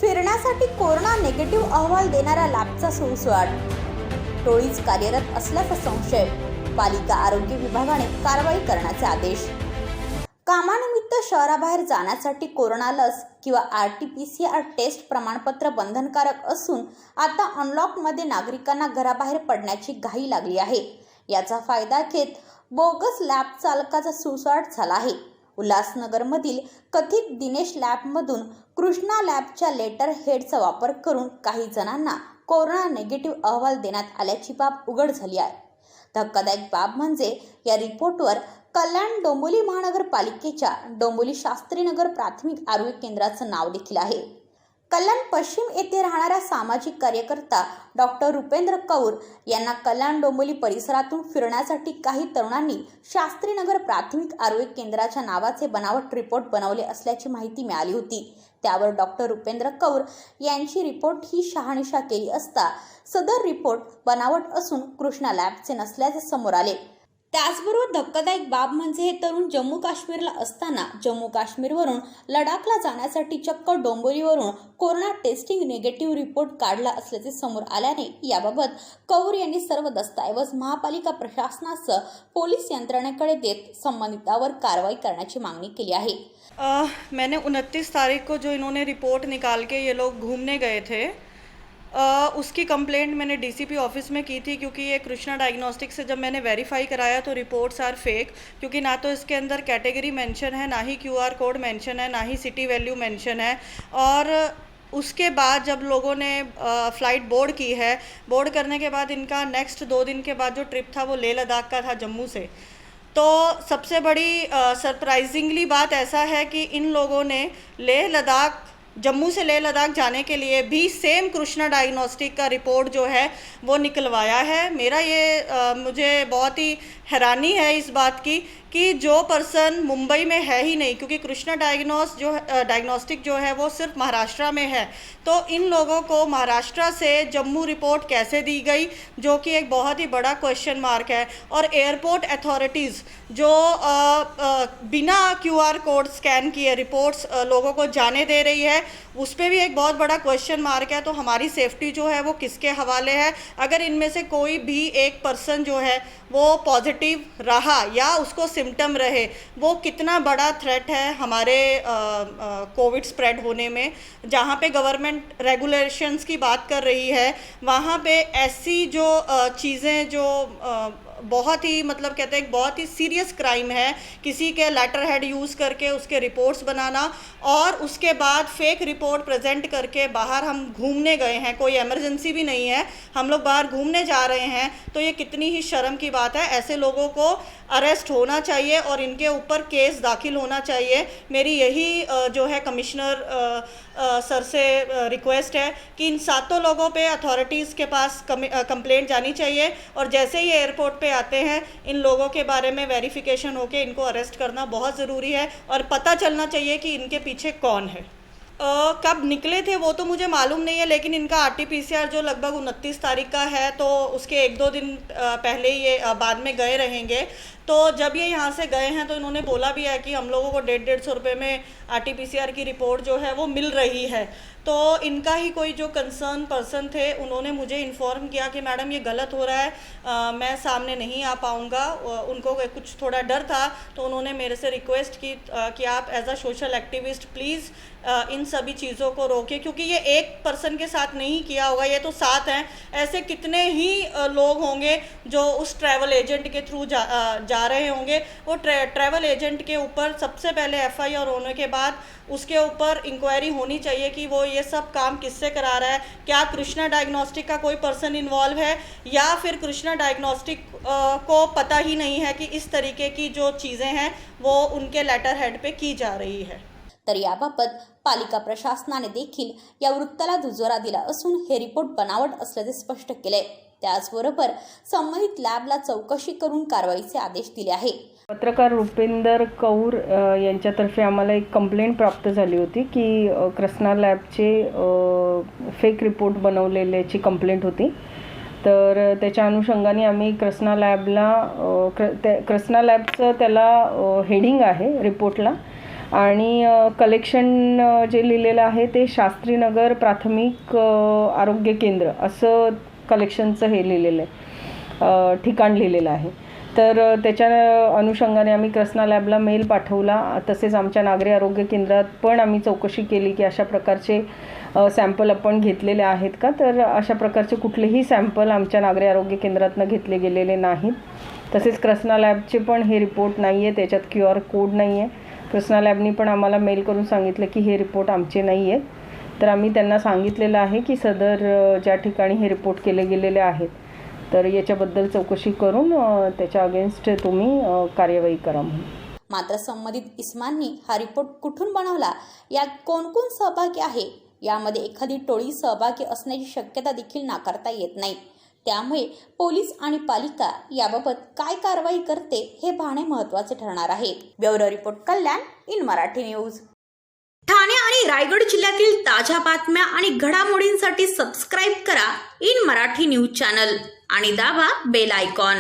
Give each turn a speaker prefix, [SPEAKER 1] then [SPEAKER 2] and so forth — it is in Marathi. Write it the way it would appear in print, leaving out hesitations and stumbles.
[SPEAKER 1] फिरण्यासाठी कोरोना निगेटिव्ह अहवाल देणाऱ्या लॅबचा सुळसुळाट, टोळीच कार्यरत असल्याचा संशय, पालिका आरोग्य विभागाने कारवाई करण्याचे आदेश। कामानिमित्त शहराबाहेर जाण्यासाठी कोरोना लस किंवा RT-PCR टेस्ट प्रमाणपत्र बंधनकारक असून आता अनलॉकमध्ये नागरिकांना घराबाहेर पडण्याची घाई लागली आहे। याचा फायदा घेत बोगस लॅब चालकाचा सुळसुळाट झाला आहे। उल्हासनगरमधील कथित दिनेश लॅबमधून कृष्णा लॅबच्या लेटर हेडचा वापर करून काही जणांना कोरोना निगेटिव्ह अहवाल देण्यात आल्याची बाब उघड झाली आहे। धक्कादायक बाब म्हणजे या रिपोर्टवर कल्याण डोंबिवली महानगरपालिकेच्या डोंबिवली शास्त्रीनगर प्राथमिक आरोग्य केंद्राचं नाव देखील आहे। कल्याण पश्चिम येथे राहणाऱ्या सामाजिक कार्यकर्ता डॉक्टर रुपेंद्र कौर यांना कल्याण डोंबिवली परिसरातून फिरण्यासाठी काही तरुणांनी शास्त्रीनगर प्राथमिक आरोग्य केंद्राच्या नावाचे बनावट रिपोर्ट बनवले असल्याची माहिती मिळाली होती। त्यावर डॉक्टर रुपेंद्र कौर यांची रिपोर्ट ही शहानिशा केली असता सदर रिपोर्ट बनावट असून कृष्णा लॅबचे नसल्याचे समोर आले। त्याचबरोबर धक्कादायक बाब म्हणजे हे तरुण जम्मू काश्मीरला असताना जम्मू काश्मीरवरून लडाखला जाण्यासाठी चक्क डोंबिवलीवरून कोरोना टेस्टिंग निगेटिव्ह रिपोर्ट काढला असल्याचे समोर आल्याने याबाबत कौर यांनी सर्व दस्तऐवज महापालिका प्रशासनासह पोलीस यंत्रणेकडे देत संबंधितांवर कारवाई करण्याची मागणी केली आहे।
[SPEAKER 2] मैंने 29 तारीख को जो इन्होंने रिपोर्ट निकाल के ये लोग घूमने गए थे, उसकी कंप्लेंट मैंने डीसीपी ऑफिस में की थी, क्योंकि ये कृष्णा डायग्नोस्टिक से जब मैंने वेरीफाई कराया तो रिपोर्ट्स आर फेक, क्योंकि ना तो इसके अंदर कैटेगरी मेंशन है, ना ही QR कोड मेंशन है, ना ही सिटी वैल्यू मेंशन है। और उसके बाद जब लोगों ने फ़्लाइट बोर्ड की है, बोर्ड करने के बाद इनका नेक्स्ट 2 दिन के बाद जो ट्रिप था वो लेह लद्दाख का था, जम्मू से। तो सबसे बड़ी सरप्राइजिंगली बात ऐसा है कि इन लोगों ने जम्मू से लेह लद्दाख जाने के लिए भी सेम कृष्णा डायग्नोस्टिक का रिपोर्ट जो है वो निकलवाया है। मेरा ये मुझे बहुत ही हैरानी है इस बात की कि जो पर्सन मुंबई में है ही नहीं, क्योंकि कृष्णा डायग्नोस्टिक जो है वो सिर्फ महाराष्ट्र में है, तो इन लोगों को महाराष्ट्र से जम्मू रिपोर्ट कैसे दी गई, जो कि एक बहुत ही बड़ा क्वेश्चन मार्क है। और एयरपोर्ट अथॉरिटीज़ जो बिना QR कोड स्कैन किए रिपोर्ट्स लोगों को जाने दे रही है, उस पर भी एक बहुत बड़ा क्वेश्चन मार्क है। तो हमारी सेफ्टी जो है वो किसके हवाले है? अगर इनमें से कोई भी एक पर्सन जो है वो पॉजिटिव रहा या उसको सिम्टम रहे, वो कितना बड़ा थ्रेट है हमारे कोविड स्प्रेड होने में। जहाँ पे गवर्नमेंट रेगुलेशंस की बात कर रही है, वहाँ पे ऐसी जो चीज़ें जो बहुत ही मतलब कहते हैं बहुत ही सीरियस क्राइम है, किसी के लेटर हेड यूज़ करके उसके रिपोर्ट्स बनाना और उसके बाद फेक रिपोर्ट प्रेजेंट करके बाहर हम घूमने गए हैं, कोई इमरजेंसी भी नहीं है, हम लोग बाहर घूमने जा रहे हैं, तो ये कितनी ही शर्म की बात है। ऐसे लोगों को अरेस्ट होना चाहिए और इनके ऊपर केस दाखिल होना चाहिए। मेरी यही जो है कमिश्नर सर से रिक्वेस्ट है कि इन 7 लोगों पे अथॉरिटीज़ के पास कंप्लेंट जानी चाहिए और जैसे ही एयरपोर्ट पे आते हैं इन लोगों के बारे में वेरिफिकेशन होके इनको अरेस्ट करना बहुत ज़रूरी है और पता चलना चाहिए कि इनके पीछे कौन है। कब निकले थे वो तो मुझे मालूम नहीं है, लेकिन इनका RT-PCR जो लगभग 29 तारीख का है, तो उसके 1-2 दिन पहले ये बाद में गए रहेंगे। तो जब ये यहाँ से गए हैं तो इन्होंने बोला भी है कि हम लोगों को 150-150 रुपये में RT-PCR की रिपोर्ट जो है वो मिल रही है। तो इनका ही कोई जो कंसर्न पर्सन थे उन्होंने मुझे इन्फॉर्म किया कि मैडम ये गलत हो रहा है, मैं सामने नहीं आ पाऊँगा। उनको कुछ थोड़ा डर था, तो उन्होंने मेरे से रिक्वेस्ट की कि आप as a social activist please in सभी चीज़ों को रोकें, क्योंकि ये एक पर्सन के साथ नहीं किया होगा, ये तो 7 हैं। ऐसे कितने ही लोग होंगे जो उस ट्रैवल एजेंट के थ्रू जा रहे होंगे। वो ट्रैवल एजेंट के ऊपर सबसे पहले FIR होने के बाद उसके ऊपर इंक्वायरी होनी चाहिए कि वो ये सब काम किससे करा रहा है। क्या कृष्णा डायग्नोस्टिक का कोई पर्सन इन्वॉल्व है या फिर कृष्णा डायग्नोस्टिक को पता ही नहीं है कि इस तरीके की जो चीज़ें हैं वो उनके लेटर हेड पे की जा रही है।
[SPEAKER 1] तर याबाबत पालिका प्रशासनाने देखील या वृत्ताला दुजोरा दिला असून हे रिपोर्ट बनावट असल्याचे स्पष्ट केले। त्याचबरोबर संबंधित लॅबला चौकशी करून कारवाईचे आदेश दिले आहे।
[SPEAKER 3] पत्रकार रुपेंद्र कौर यांच्यातर्फे आम्हाला एक कंप्लेंट प्राप्त झाली होती की कृष्णा लॅबचे फेक रिपोर्ट बनवलेल्याची कंप्लेंट होती। तर त्याच्या अनुषंगाने आम्ही कृष्णा लॅबचं त्याला हेडिंग आहे रिपोर्टला आणि कलेक्शन जे लिहिलेलं आहे ते शास्त्रीनगर प्राथमिक आरोग्य केंद्र असं कलेक्शनचं हे लिहिलेलं आहे, ठिकाण लिहिलेलं आहे. तर त्याच्या अनुषंगाने आम्ही कृष्णा लॅबला मेल पाठवला. तसेच आमच्या नागरी आरोग्य केंद्रात पण आम्ही चौकशी केली की अशा प्रकारचे सॅम्पल आपण घेतलेले आहेत का. तर अशा प्रकारचे कुठलेही सॅम्पल आमच्या नागरी आरोग्य केंद्रातनं घेतले गेलेले नाहीत. तसेच कृष्णा लॅबचे पण हे रिपोर्ट नाही आहे, त्याच्यात QR कोड नाही आहे. कृष्णा लॅबनी पण आम्हाला मेल करून सांगितलं की हे रिपोर्ट आमचे नाही आहेत. तर आम्ही त्यांना सांगितलेलं आहे की सदर ज्या ठिकाणी हे रिपोर्ट केले गेलेले आहेत तर याच्याबद्दल चौकशी करून त्याच्या अगेन्स्ट तुम्ही कार्यवाही करा म्हणून.
[SPEAKER 1] मात्र संबंधित इस्मांनी हा रिपोर्ट कुठून बनवला, यात कोण कोण सहभागी आहे, यामध्ये एखादी टोळी सहभागी असण्याची शक्यता देखील नाकारता येत नाही. त्यामुळे पोलीस आणि पालिका याबाबत काय कारवाई करते हे पाहणे महत्त्वाचे ठरणार आहे. Bureau report Kalyan in Marathi news. Thane आणि रायगड जिल्ह्यातील ताज्या बातम्या आणि घडामोडींसाठी सबस्क्राईब करा इन मराठी न्यूज चॅनल आणि दाबा बेल आयकॉन.